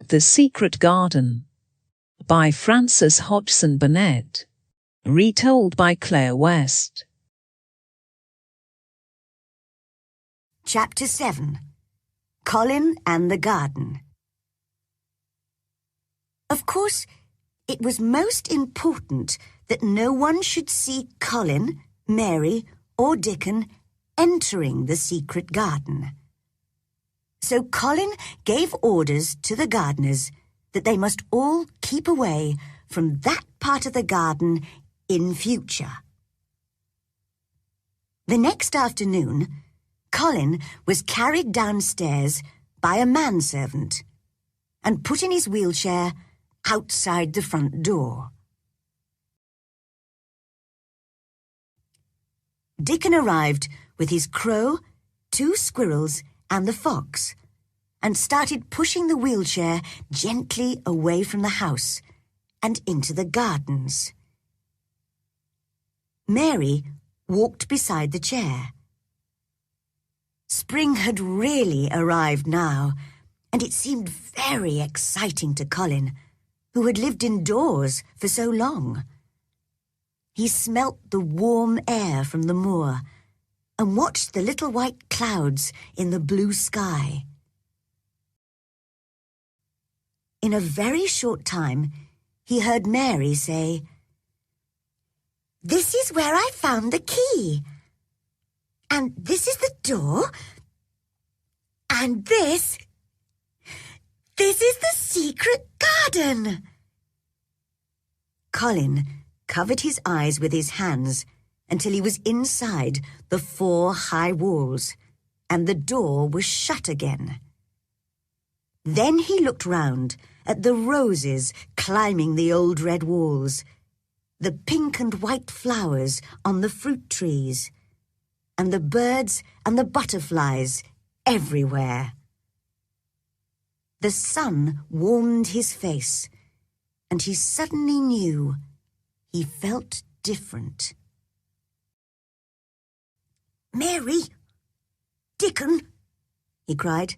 The Secret Garden by Frances Hodgson Burnett. Retold by Claire West. Chapter 7. Colin and the Garden. Of course, it was most important that no one should see Colin, Mary, or Dickon entering the secret garden. So Colin gave orders to the gardeners that they must all keep away from that part of the garden in future. The next afternoon, Colin was carried downstairs by a manservant and put in his wheelchair outside the front door. Dickon arrived with his crow, 2 squirrels, and the fox, and started pushing the wheelchair gently away from the house and into the gardens. Mary walked beside the chair. Spring had really arrived now, and it seemed very exciting to Colin, who had lived indoors for so long. He smelt the warm air from the moor and watched the little white clouds in the blue sky. In a very short time, he heard Mary say, "This is where I found the key. And this is the door. And this is the secret garden." Colin covered his eyes with his hands until he was inside the 4 high walls, and the door was shut again. Then he looked round at the roses climbing the old red walls, the pink and white flowers on the fruit trees, and the birds and the butterflies everywhere. The sun warmed his face, and he suddenly knew he felt different. "Mary! Dickon!" he cried.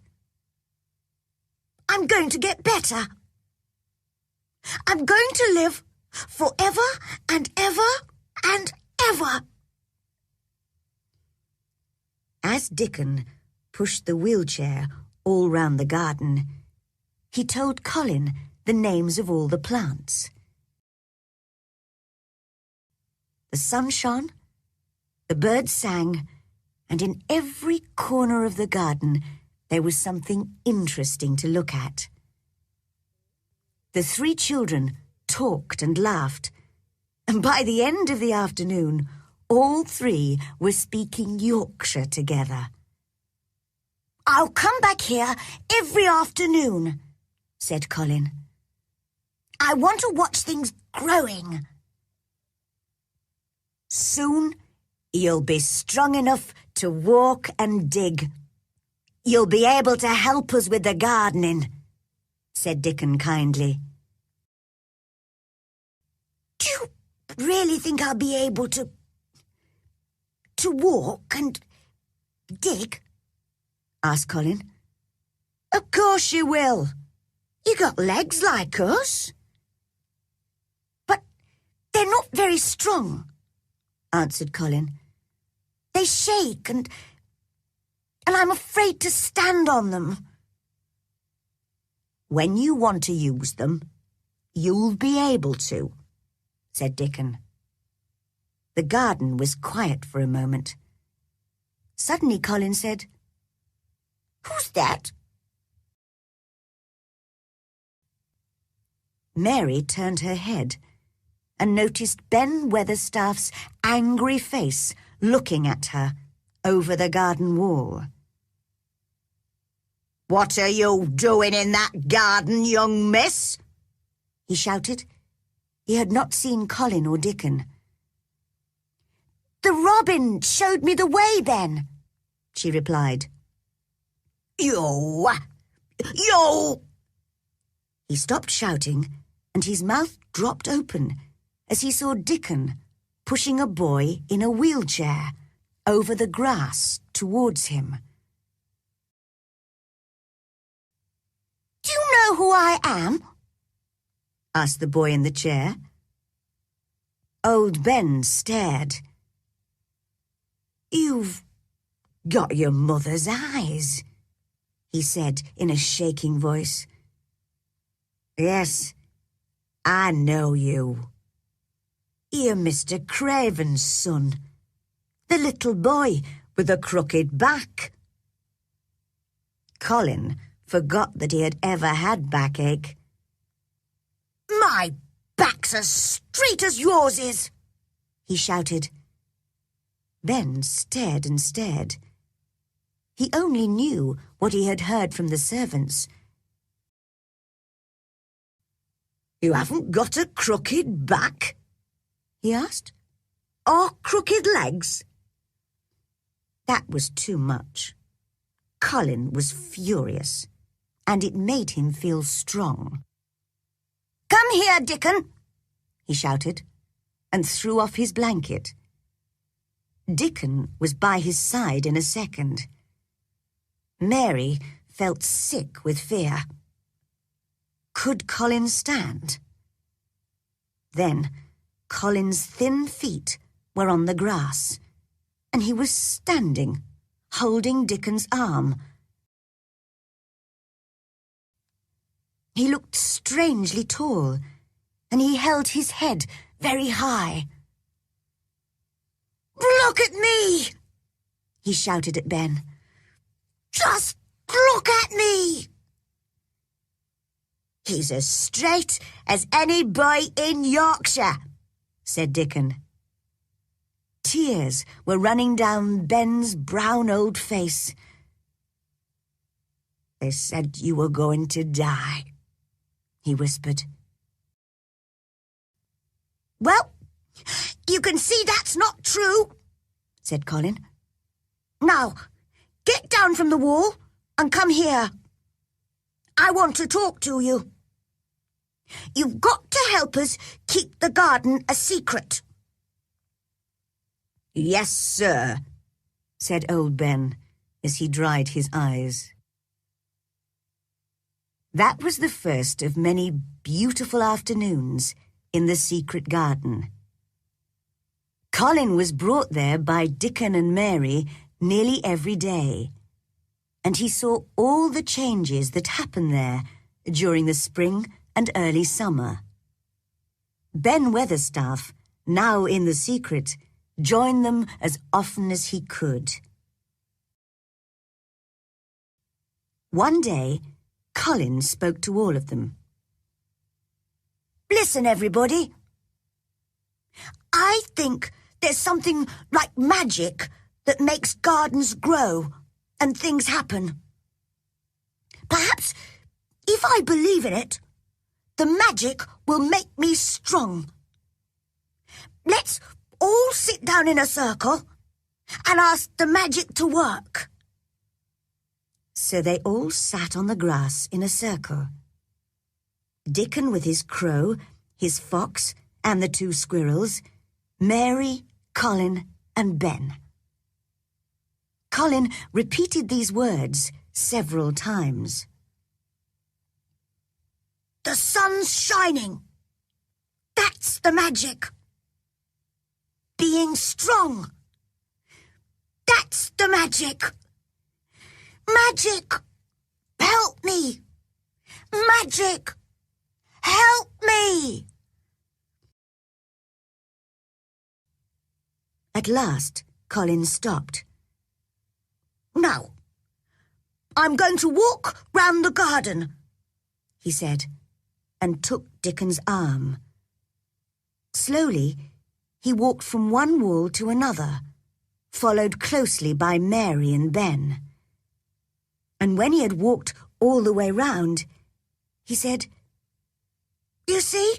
"I'm going to get better. I'm going to live forever and ever and ever." As Dickon pushed the wheelchair all round the garden, he told Colin the names of all the plants. The sun shone, the birds sang, and in every corner of the garden there was something interesting to look at. The 3 children talked and laughed, and by the end of the afternoon, all 3 were speaking Yorkshire together. "I'll come back here every afternoon," said Colin. "I want to watch things growing." "Soon you'll be strong enough to walk and dig. You'll be able to help us with the gardening," said Dickon kindly. "Do you really think I'll be able to walk and dig?" asked Colin. "Of course you will. You got legs like us." "But they're not very strong," answered Colin. "They shake and I'm afraid to stand on them." "When you want to use them, you'll be able to," said Dickon. The garden was quiet for a moment. Suddenly Colin said, "Who's that?" Mary turned her head and noticed Ben Weatherstaff's angry face looking at her over the garden wall. "What are you doing in that garden, young miss?" he shouted. He had not seen Colin or Dickon. "The robin showed me the way, Ben," she replied. You! He stopped shouting, and his mouth dropped open as he saw Dickon pushing a boy in a wheelchair over the grass towards him. "Do you know who I am? Asked the boy in the chair. Old Ben stared. You've got your mother's eyes, he said in a shaking voice. Yes, I know you. You're Mr. Craven's son, the little boy with a crooked back. Colin forgot that he had ever had backache. My back's as straight as yours is, he shouted. Ben stared and stared. He only knew what he had heard from the servants. You haven't got a crooked back? He asked. Or crooked legs? That was too much. Colin was furious, and it made him feel strong. Come here, Dickon, he shouted, and threw off his blanket. Dickon was by his side in a second. Mary felt sick with fear. Could Colin stand? Then Colin's thin feet were on the grass, and he was standing, holding Dickon's arm. He looked strangely tall, and he held his head very high. Look at me! He shouted at Ben. Just look at me! He's as straight as any boy in Yorkshire, said Dickon. Tears were running down Ben's brown old face. They said you were going to die, he whispered. Well, you can see that's not true, said Colin. Now, get down from the wall and come here. I want to talk to you. You've got to help us keep the garden a secret. Yes, sir, said old Ben as he dried his eyes. That was the first of many beautiful afternoons in the secret garden. Colin was brought there by Dickon and Mary nearly every day, and he saw all the changes that happened there during the spring and early summer. Ben Weatherstaff, now in the secret, joined them as often as he could. One day, Colin spoke to all of them. Listen, everybody. I think there's something like magic that makes gardens grow and things happen. Perhaps, if I believe in it, the magic will make me strong. Let's all sit down in a circle and ask the magic to work. So they all sat on the grass in a circle. Dickon with his crow, his fox, and the two squirrels, Mary, Colin, and Ben. Colin repeated these words several times. The sun's shining. That's the magic. Being strong. That's the magic. Magic, help me. Magic, help me. At last, Colin stopped. Now, I'm going to walk round the garden, he said, and took Dickon's arm. Slowly, he walked from one wall to another, followed closely by Mary and Ben. And when he had walked all the way round, he said, You see,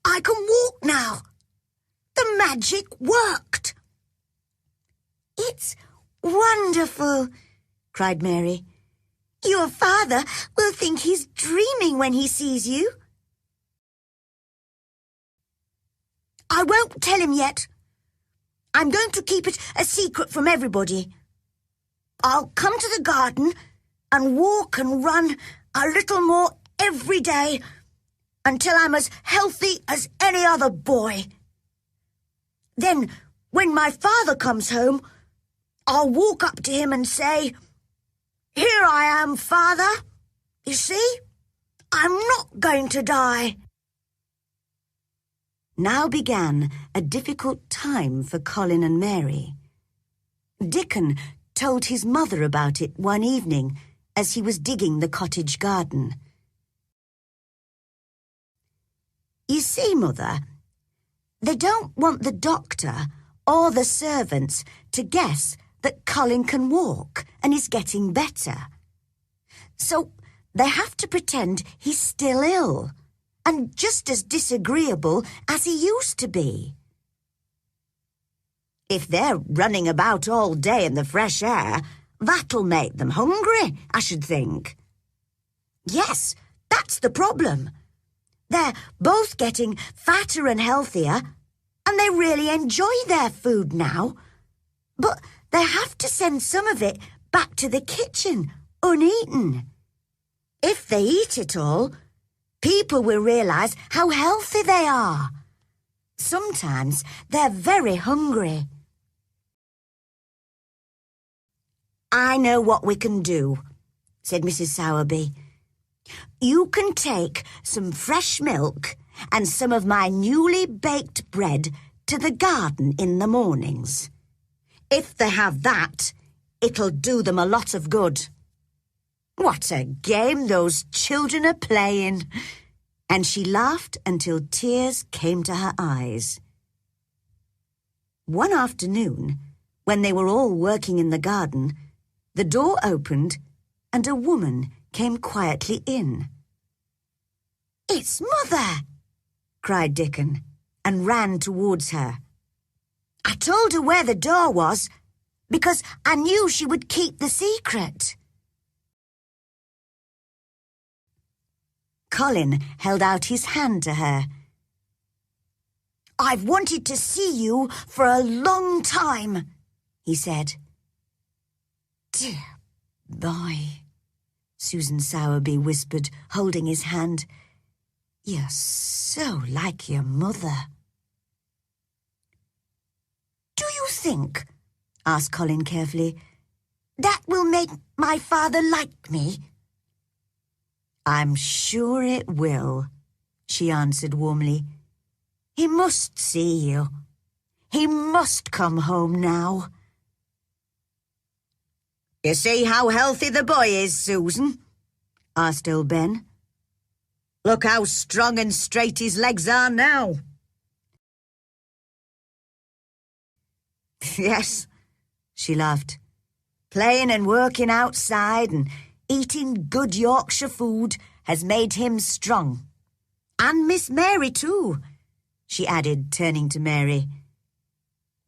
I can walk now. The magic worked. It's wonderful, cried Mary. Your father will think he's dreaming when he sees you. I won't tell him yet. I'm going to keep it a secret from everybody. I'll come to the garden and walk and run a little more every day until I'm as healthy as any other boy. Then, when my father comes home, I'll walk up to him and say, 'Here I am, Father. You see, I'm not going to die.'" Now began a difficult time for Colin and Mary. Dickon told his mother about it one evening as he was digging the cottage garden. "You see, Mother, they don't want the doctor or the servants to guess that Colin can walk and is getting better. So they have to pretend he's still ill and just as disagreeable as he used to be. If they're running about all day in the fresh air, that'll make them hungry, I should think. Yes, that's the problem. They're both getting fatter and healthier, and they really enjoy their food now. But they have to send some of it back to the kitchen, uneaten. If they eat it all, people will realise how healthy they are. Sometimes they're very hungry." "I know what we can do," said Mrs. Sowerby. "You can take some fresh milk and some of my newly baked bread to the garden in the mornings. If they have that, it'll do them a lot of good." What a game those children are playing! And she laughed until tears came to her eyes. One afternoon, when they were all working in the garden, the door opened and a woman came quietly in. "It's Mother!" cried Dickon, and ran towards her. "I told her where the door was, because I knew she would keep the secret." Colin held out his hand to her. "I've wanted to see you for a long time," he said. "Dear boy," Susan Sowerby whispered, holding his hand. "You're so like your mother." "Do you think," asked Colin carefully, "that will make my father like me?" "I'm sure it will," she answered warmly. "He must see you. He must come home now." "You see how healthy the boy is, Susan?" asked old Ben. "Look how strong and straight his legs are now." "Yes," she laughed. "Playing and working outside and eating good Yorkshire food has made him strong. And Miss Mary too," she added, turning to Mary.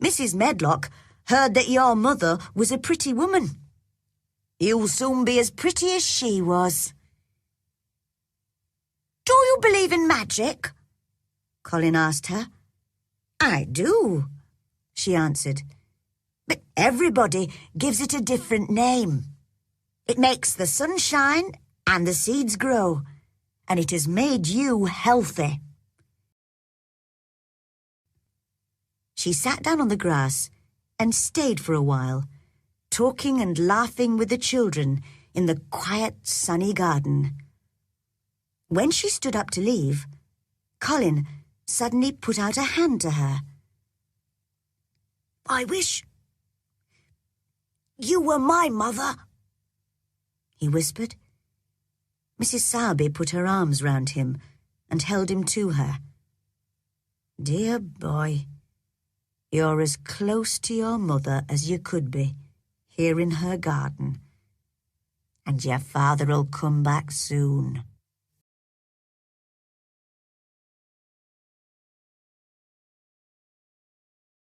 "Mrs. Medlock heard that your mother was a pretty woman. You'll soon be as pretty as she was." "Do you believe in magic?" Colin asked her. "I do," she answered. "But everybody gives it a different name. It makes the sun shine and the seeds grow, and it has made you healthy." She sat down on the grass and stayed for a while, talking and laughing with the children in the quiet, sunny garden. When she stood up to leave, Colin suddenly put out a hand to her. "I wish you were my mother," he whispered. Mrs. Sowerby put her arms round him and held him to her. "Dear boy, you're as close to your mother as you could be, here in her garden. And your father'll come back soon."